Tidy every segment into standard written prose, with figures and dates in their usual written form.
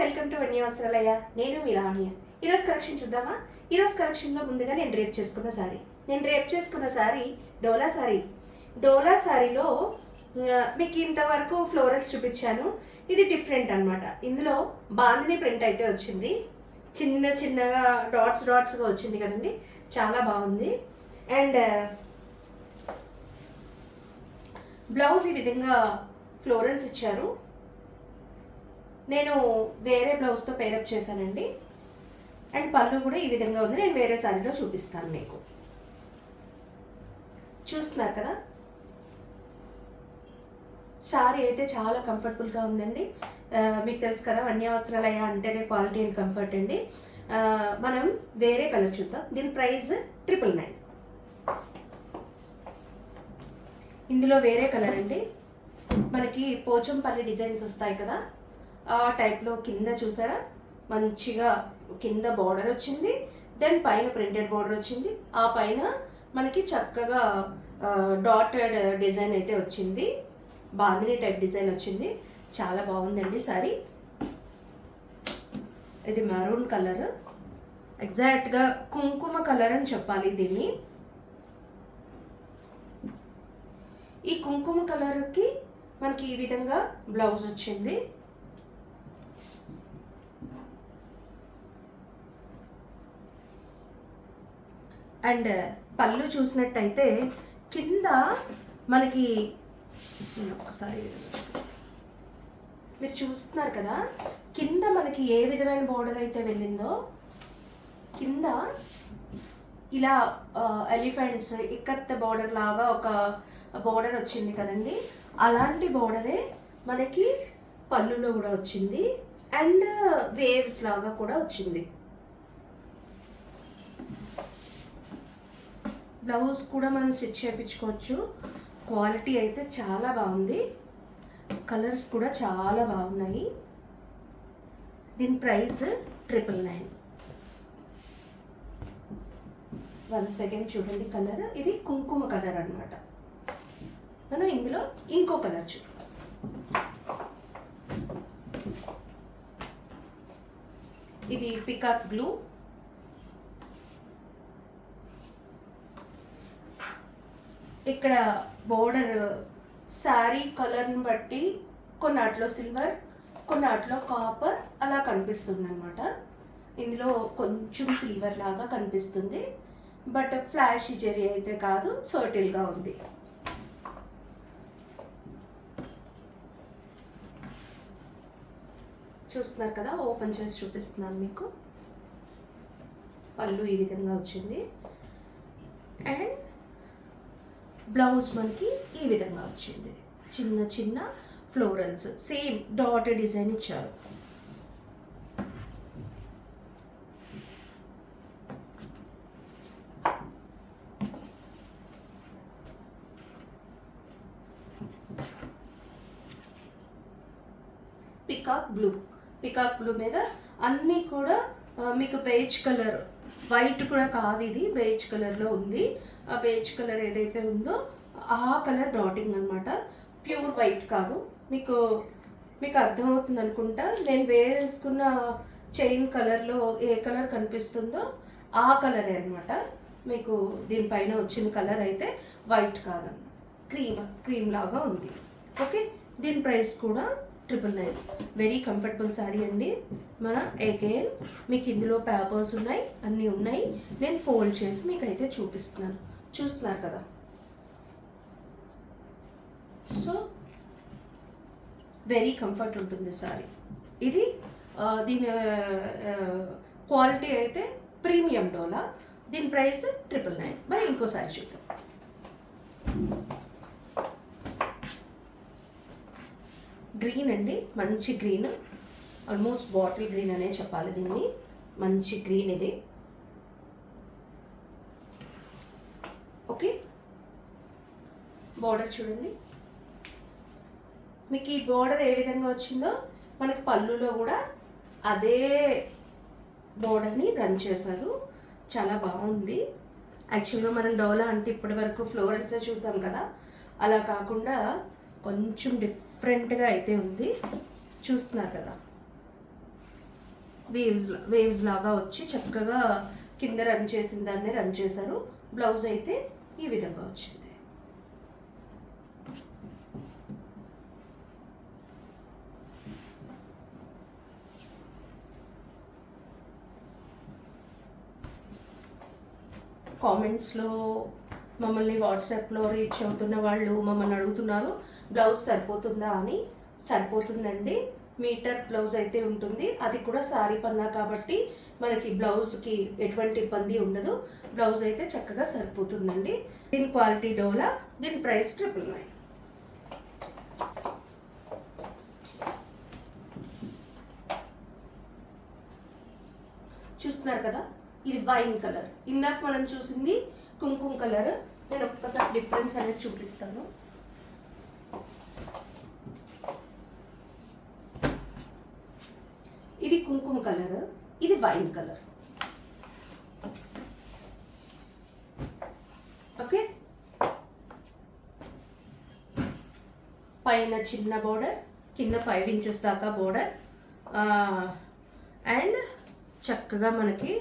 Welcome to వన్య వస్త్రాలయ. నేను మీ లావణ్య. ఈరోజు కలెక్షన్ చూద్దామా? ఈరోజు కలెక్షన్లో ముందుగా నేను డ్రేప్ చేసుకున్న సారీ డోలా సారీ. డోలా సారీలో మీకు ఇంతవరకు ఫ్లోరల్స్ చూపించాను. ఇది డిఫరెంట్ అనమాట. ఇందులో బాందిని ప్రింట్ అయితే వచ్చింది. చిన్న చిన్నగా డాట్స్గా వచ్చింది కదండి, చాలా బాగుంది. అండ్ బ్లౌజ్ ఈ విధంగా ఫ్లోరల్స్ ఇచ్చారు. నేను వేరే బ్లౌజ్తో పేరప్ చేశానండి. అండ్ పళ్ళు కూడా ఈ విధంగా ఉంది. నేను వేరే సారీలో చూపిస్తాను మీకు. చూస్తున్నారు కదా, సారీ అయితే చాలా కంఫర్టబుల్గా ఉందండి. మీకు తెలుసు కదా, వన్య వస్త్రాలయ అంటేనే క్వాలిటీ అండ్ కంఫర్ట్ అండి. మనం వేరే కలర్ చూద్దాం. దీని ప్రైస్ 999. ఇందులో వేరే కలర్ అండి. మనకి పోచంపల్లి డిజైన్స్ వస్తాయి కదా, ఆ టైప్లో కింద చూసారా, మంచిగా కింద బార్డర్ వచ్చింది. దెన్ పైన ప్రింటెడ్ బార్డర్ వచ్చింది. ఆ పైన మనకి చక్కగా డాటెడ్ డిజైన్ అయితే వచ్చింది. బాందిని టైప్ డిజైన్ వచ్చింది. చాలా బాగుందండి సారీ. ఇది మెరూన్ కలర్, ఎగ్జాక్ట్గా కుంకుమ కలర్ అని చెప్పాలి దీన్ని. ఈ కుంకుమ కలర్కి మనకి ఈ విధంగా బ్లౌజ్ వచ్చింది. అండ్ పళ్ళు చూసినట్టయితే కింద మనకి, ఒకసారి మీరు చూస్తున్నారు కదా, కింద మనకి ఏ విధమైన బోర్డర్ అయితే వెళ్ళిందో, కింద ఇలా ఎలిఫెంట్స్ ఇక్కత్ బోర్డర్ లాగా ఒక బోర్డర్ వచ్చింది కదండి. అలాంటి బోర్డరే మనకి పళ్ళులో కూడా వచ్చింది. అండ్ వేవ్స్ లాగా కూడా వచ్చింది. బ్లౌజ్ కూడా మనం స్టిచ్ చేయించుకోవచ్చు. క్వాలిటీ అయితే చాలా బాగుంది. కలర్స్ కూడా చాలా బాగున్నాయి. దీని ప్రైస్ 999. వన్స్ అగైన్ చూడండి కలర్. ఇది కుంకుమ కలర్ అనమాట. మనం ఇందులో ఇంకో కలర్ చూద్దాం. ఇది పికాక్ బ్లూ. ఇక్కడ బోర్డర్ శారీ కలర్ని బట్టి కొన్నాట్లో సిల్వర్, కొన్నాట్లో కాపర్ అలా కనిపిస్తుంది అనమాట. ఇందులో కొంచెం సిల్వర్ లాగా కనిపిస్తుంది, బట్ ఫ్లాష్ జెరీ అయితే కాదు, సర్టిల్గా ఉంది. చూస్తున్నారు కదా, ఓపెన్ చేసి చూపిస్తున్నాను మీకు. పళ్ళు ఈ విధంగా వచ్చింది. అండ్ బ్లౌజ్ మనకి ఈ విధంగా వచ్చింది. చిన్న చిన్న ఫ్లోరల్స్, సేమ్ డాట్ డిజైన్ ఇచ్చారు. పికాక్ బ్లూ మీద అన్నీ కూడా మీకు బేజ్ కలర్, వైట్ కూడా కాదు, ఇది బేజ్ కలర్లో ఉంది. ఆ బేజ్ కలర్ ఏదైతే ఉందో ఆ కలర్ డాటింగ్ అనమాట, ప్యూర్ వైట్ కాదు. మీకు అర్థమవుతుంది అనుకుంటా. నేను వేసుకున్న చైన్ కలర్లో ఏ కలర్ కనిపిస్తుందో ఆ కలరే అనమాట. మీకు దీనిపైన వచ్చిన కలర్ అయితే వైట్ కాదన్నమాట, క్రీమ్ లాగా ఉంది. ఓకే, దీని ప్రైస్ కూడా 999. వెరీ కంఫర్టబుల్ శారీ అండి. మన అగైన్ మీకు ఇందులో పేపర్స్ ఉన్నాయి, అన్నీ ఉన్నాయి. నేను ఫోల్డ్ చేసి మీకు అయితే చూపిస్తున్నాను. చూస్తున్నారు కదా. సో వెరీ కంఫర్ట్ ఉంటుంది సారీ. ఇది దీని క్వాలిటీ అయితే ప్రీమియం డోలా. దీని ప్రైస్ 999. మరి ఇంకోసారి చూద్దాం. గ్రీన్ అండి, మంచి గ్రీన్, ఆల్మోస్ట్ బాటిల్ గ్రీన్ అనే చెప్పాలి దీన్ని. మంచి గ్రీన్ ఇది. ఓకే, బార్డర్ చూడండి. మీకు ఈ బార్డర్ ఏ విధంగా వచ్చిందో మనకి పళ్ళులో కూడా అదే బార్డర్ని రన్ చేశారు. చాలా బాగుంది. యాక్చువల్గా మనం డోలా అంటే ఇప్పటి వరకు ఫ్లోరల్సే చూసాం కదా, అలా కాకుండా కొంచెం డిఫరెంట్గా అయితే ఉంది. చూస్తున్నారు కదా, వేవ్స్ లాగా వచ్చి చక్కగా కింద రన్ చేసిన దాన్ని రన్ చేశారు. బ్లౌజ్ అయితే ఈ విధంగా వచ్చింది. కామెంట్స్లో మమ్మల్ని వాట్సాప్లో రీచ్ అవుతున్న వాళ్ళు మమ్మల్ని అడుగుతున్నారు బ్లౌజ్ సరిపోతుందా అని. సరిపోతుందండి, మీటర్ బ్లౌజ్ అయితే ఉంటుంది. అది కూడా సారీ పన్నా కాబట్టి మనకి బ్లౌజ్కి ఎటువంటి ఇబ్బంది ఉండదు. బ్లౌజ్ అయితే చక్కగా సరిపోతుందండి. దీని క్వాలిటీ డోలా, దీని ప్రైస్ 999. చూస్తున్నారు కదా, ఇది వైన్ కలర్. ఇందాక మనం చూసింది కుంకుమ కలర్. నేను ఒక్కసారి డిఫరెన్స్ అనేది చూపిస్తాను. ఇది కుంకుమ కలర్, ఇది వైన్ కలర్. ఓకే, పైన చిన్న బోర్డర్, కింద 5 ఇంచెస్ దాకా బోర్డర్, అండ్ చక్కగా మనకి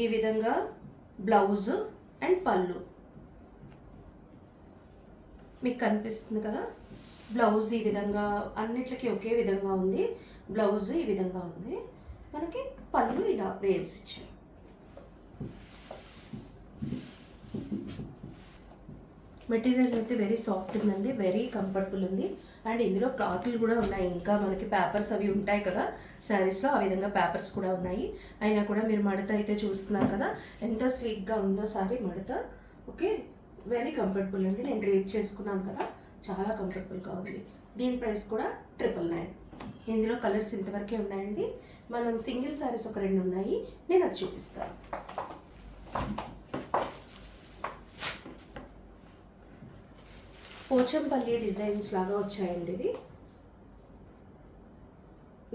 ఈ విధంగా బ్లౌజ్ అండ్ పళ్ళు మీకు కనిపిస్తుంది కదా. బ్లౌజ్ ఈ విధంగా అన్నిటికీ ఒకే విధంగా ఉంది. బ్లౌజ్ ఈ విధంగా ఉంది, మనకి పళ్ళు ఇలా వేవ్స్ ఇచ్చారు. మెటీరియల్ అయితే వెరీ సాఫ్ట్ ఉందండి, వెరీ కంఫర్టబుల్ ఉంది. అండ్ ఇందులో క్లాత్లు కూడా ఉన్నాయి. ఇంకా మనకి పేపర్స్ అవి ఉంటాయి కదా శారీస్లో, ఆ విధంగా పేపర్స్ కూడా ఉన్నాయి. అయినా కూడా మీరు మడత అయితే చూస్తున్నారు కదా ఎంత స్లీక్గా ఉందో సారీ మడత. ఓకే, వెరీ కంఫర్టబుల్ అండి. నేను డ్రేప్ చేసుకున్నాను కదా, చాలా కంఫర్టబుల్గా ఉంది. దీని ప్రైస్ కూడా 999. ఇందులో కలర్స్ ఇంతవరకే ఉన్నాయండి. మనం సింగిల్ సారీస్ ఒక 2 ఉన్నాయి, నేను అది చూపిస్తాను. పోచంపల్లి డిజైన్స్ లాగా వచ్చాయండి ఇవి.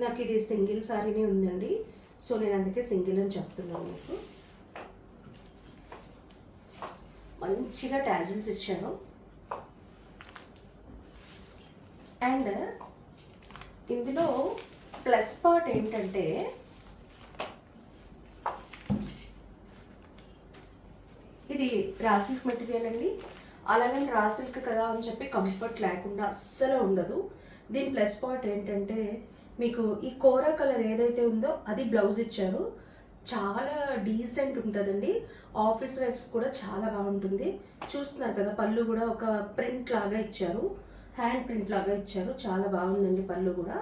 నాకు ఇది సింగిల్ సారీనే ఉందండి, సో నేను అందుకే సింగిల్ అని చెప్తున్నాను. మీకు మంచిగా టాజిల్స్ ఇచ్చాను. అండ్ ఇందులో ప్లస్ పార్ట్ ఏంటంటే ఇది రా సిల్క్ మెటీరియల్ అండి. అలాగని రా సిల్క్ కదా అని చెప్పి కంఫర్ట్ లేకుండా అస్సలు ఉండదు. దీని ప్లస్ పార్ట్ ఏంటంటే మీకు ఈ కోరా కలర్ ఏదైతే ఉందో అది బ్లౌజ్ ఇచ్చారు. చాలా డీసెంట్ ఉంటుందండి. ఆఫీస్ వేర్స్ కూడా చాలా బాగుంటుంది. చూస్తున్నారు కదా, పళ్ళు కూడా ఒక ప్రింట్ లాగా ఇచ్చారు, హ్యాండ్ ప్రింట్ లాగా ఇచ్చారు. చాలా బాగుందండి పళ్ళు కూడా.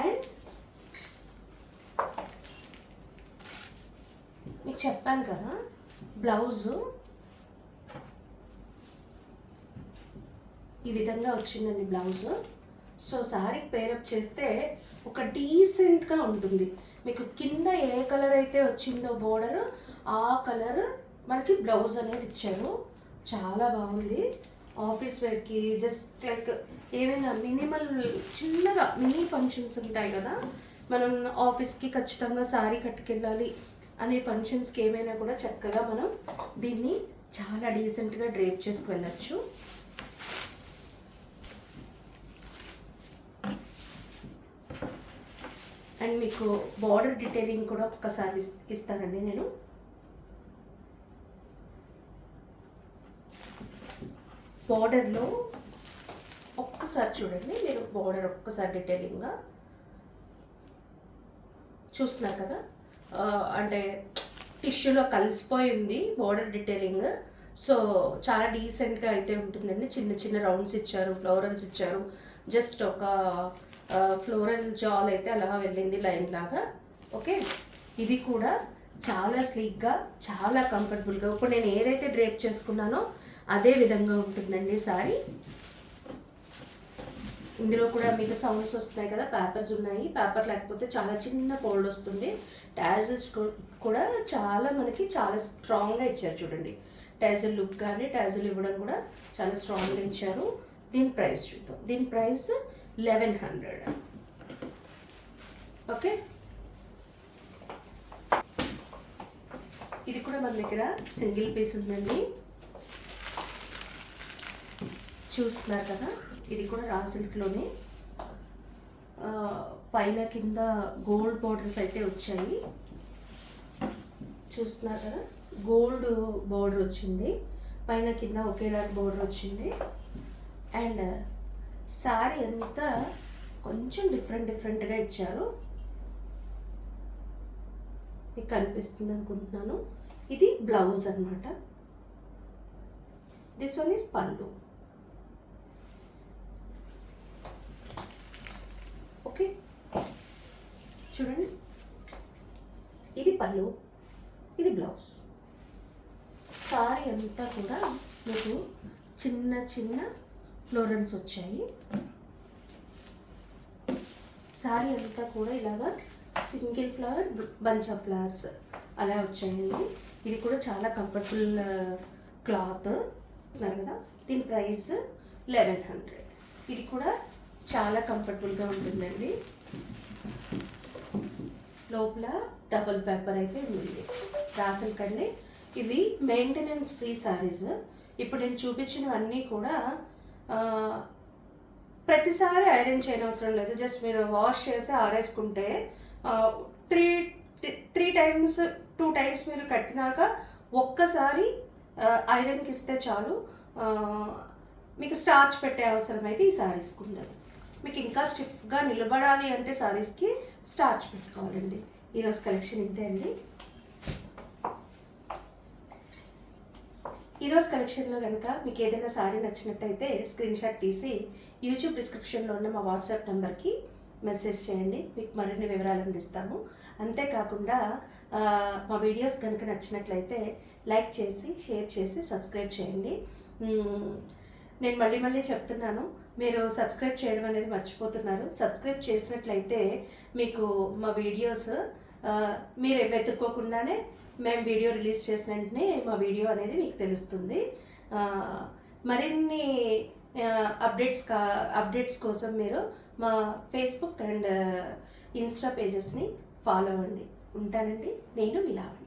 అండ్ మీకు చెప్పాను కదా, బ్లౌజు ఈ విధంగా వచ్చిందండి బ్లౌజ్. సో శారీ పేరప్ చేస్తే ఒక డీసెంట్గా ఉంటుంది. మీకు కింద ఏ కలర్ అయితే వచ్చిందో బోర్డర్, ఆ కలర్ మనకి బ్లౌజ్ అనేది ఇచ్చారు. చాలా బాగుంది. ఆఫీస్ వేర్కి జస్ట్ లైక్ ఏమైనా మినిమల్ చిన్నగా మినీ ఫంక్షన్స్ ఉంటాయి కదా, మనం ఆఫీస్కి ఖచ్చితంగా శారీ కట్టుకెళ్ళాలి అనే ఫంక్షన్స్కి ఏమైనా కూడా చక్కగా మనం దీన్ని చాలా డీసెంట్గా డ్రేప్ చేసుకు వెళ్ళచ్చు. అండ్ మీకు బార్డర్ డీటెయిలింగ్ కూడా ఒక్కసారి ఇస్తానండి నేను. బార్డర్లో ఒక్కసారి చూడండి మీరు, బార్డర్ ఒక్కసారి డీటెయిలింగ్గా చూస్తున్నారు కదా, అంటే టిష్యూలో కలిసిపోయింది బార్డర్ డీటెయిలింగ్. సో చాలా డీసెంట్గా అయితే ఉంటుందండి. చిన్న చిన్న రౌండ్స్ ఇచ్చారు, ఫ్లోరల్స్ ఇచ్చారు. జస్ట్ ఒక ఫ్లోరల్ జాల్ అయితే అలా వెళ్ళింది లైన్ లాగా. ఓకే, ఇది కూడా చాలా స్లీక్గా చాలా కంఫర్టబుల్గా, ఇప్పుడు నేను ఏదైతే డ్రేప్ చేసుకున్నానో అదే విధంగా ఉంటుందండి సారీ. ఇందులో కూడా మీకు సౌండ్స్ వస్తున్నాయి కదా, పేపర్స్ ఉన్నాయి. పేపర్ లేకపోతే చాలా చిన్న ఫోల్డ్ వస్తుంది. టాజిల్స్ కూడా చాలా మనకి చాలా స్ట్రాంగ్గా ఇచ్చారు చూడండి. టాజిల్ లుక్ కానీ టాజిల్ ఇవ్వడం కూడా చాలా స్ట్రాంగ్గా ఇచ్చారు. దీని ప్రైస్ చూద్దాం. దీని ప్రైస్ 1100. ఓకే, ఇది కూడా మన దగ్గర సింగిల్ పీస్ ఉందండి. చూస్తున్నారు కదా, ఇది కూడా రా సిల్క్లోనే పైన కింద గోల్డ్ బోర్డర్స్ అయితే వచ్చాయి, చూస్తున్నారు కదా. గోల్డ్ బోర్డర్ వచ్చింది, పైన కింద ఒకేలాంటి బోర్డర్ వచ్చింది. అండ్ శారీ అంతా కొంచెం డిఫరెంట్గా ఇచ్చారు, మీకు కనిపిస్తుంది అనుకుంటున్నాను. ఇది బ్లౌజ్ అన్నమాట. దిస్ వన్ ఈజ్ పళ్ళు. ఓకే, చూడండి, ఇది పళ్ళు, ఇది బ్లౌజ్. సారీ అంతా కూడా మీకు చిన్న చిన్న ఫ్లోరల్స్ వచ్చాయి. సారీ అంతా కూడా ఇలాగా single flower, bunch of flowers అలా వచ్చాయండి. ఇది కూడా చాలా కంఫర్టబుల్ క్లాత్ కదా. దీని ప్రైస్ 1100. ఇది కూడా చాలా కంఫర్టబుల్గా ఉంటుందండి. లోపల డబుల్ పేపర్ అయితే ఉంది, రాసల్ కండి. ఇవి మెయింటెనెన్స్ ఫ్రీ సారీస్. ఇప్పుడు నేను చూపించినవన్నీ కూడా ప్రతిసారి ఐరన్ చేయనవసరం లేదు. జస్ట్ మీరు వాష్ చేసి ఆరేసుకుంటే 3 టైమ్స్ 2 టైమ్స్ మీరు కట్టినాక ఒక్కసారి ఐరన్కి ఇస్తే చాలు. మీకు స్టార్చ్ పెట్టే అవసరం అయితే ఈ సారీస్కి ఉండదు. మీకు ఇంకా స్టిఫ్గా నిలబడాలి అంటే సారీస్కి స్టార్చ్ పెట్టుకోవాలండి. ఈరోజు కలెక్షన్ ఇంతే అండి. ఈరోజు కలెక్షన్లో కనుక మీకు ఏదైనా సారీ నచ్చినట్టయితే స్క్రీన్ షాట్ తీసి యూట్యూబ్ డిస్క్రిప్షన్లో ఉన్న మా వాట్సాప్ నెంబర్కి మెసేజ్ చేయండి, మీకు మరిన్ని వివరాలు అందిస్తాము. అంతేకాకుండా మా వీడియోస్ కనుక నచ్చినట్లయితే లైక్ చేసి, షేర్ చేసి, సబ్స్క్రైబ్ చేయండి. నేను మళ్ళీ చెప్తున్నాను, మీరు సబ్స్క్రైబ్ చేయడం అనేది మర్చిపోతున్నారు. సబ్స్క్రైబ్ చేసినట్లయితే మీకు మా వీడియోస్ మీరు వెతుక్కోకుండానే మేము వీడియో రిలీజ్ చేసిన వెంటనే మా వీడియో అనేది మీకు తెలుస్తుంది. మరిన్ని అప్డేట్స్ కోసం మీరు మా ఫేస్బుక్ అండ్ ఇన్స్టా పేజెస్ని ఫాలో అవ్వండి. ఉంటానండి, నేను మిలావణి.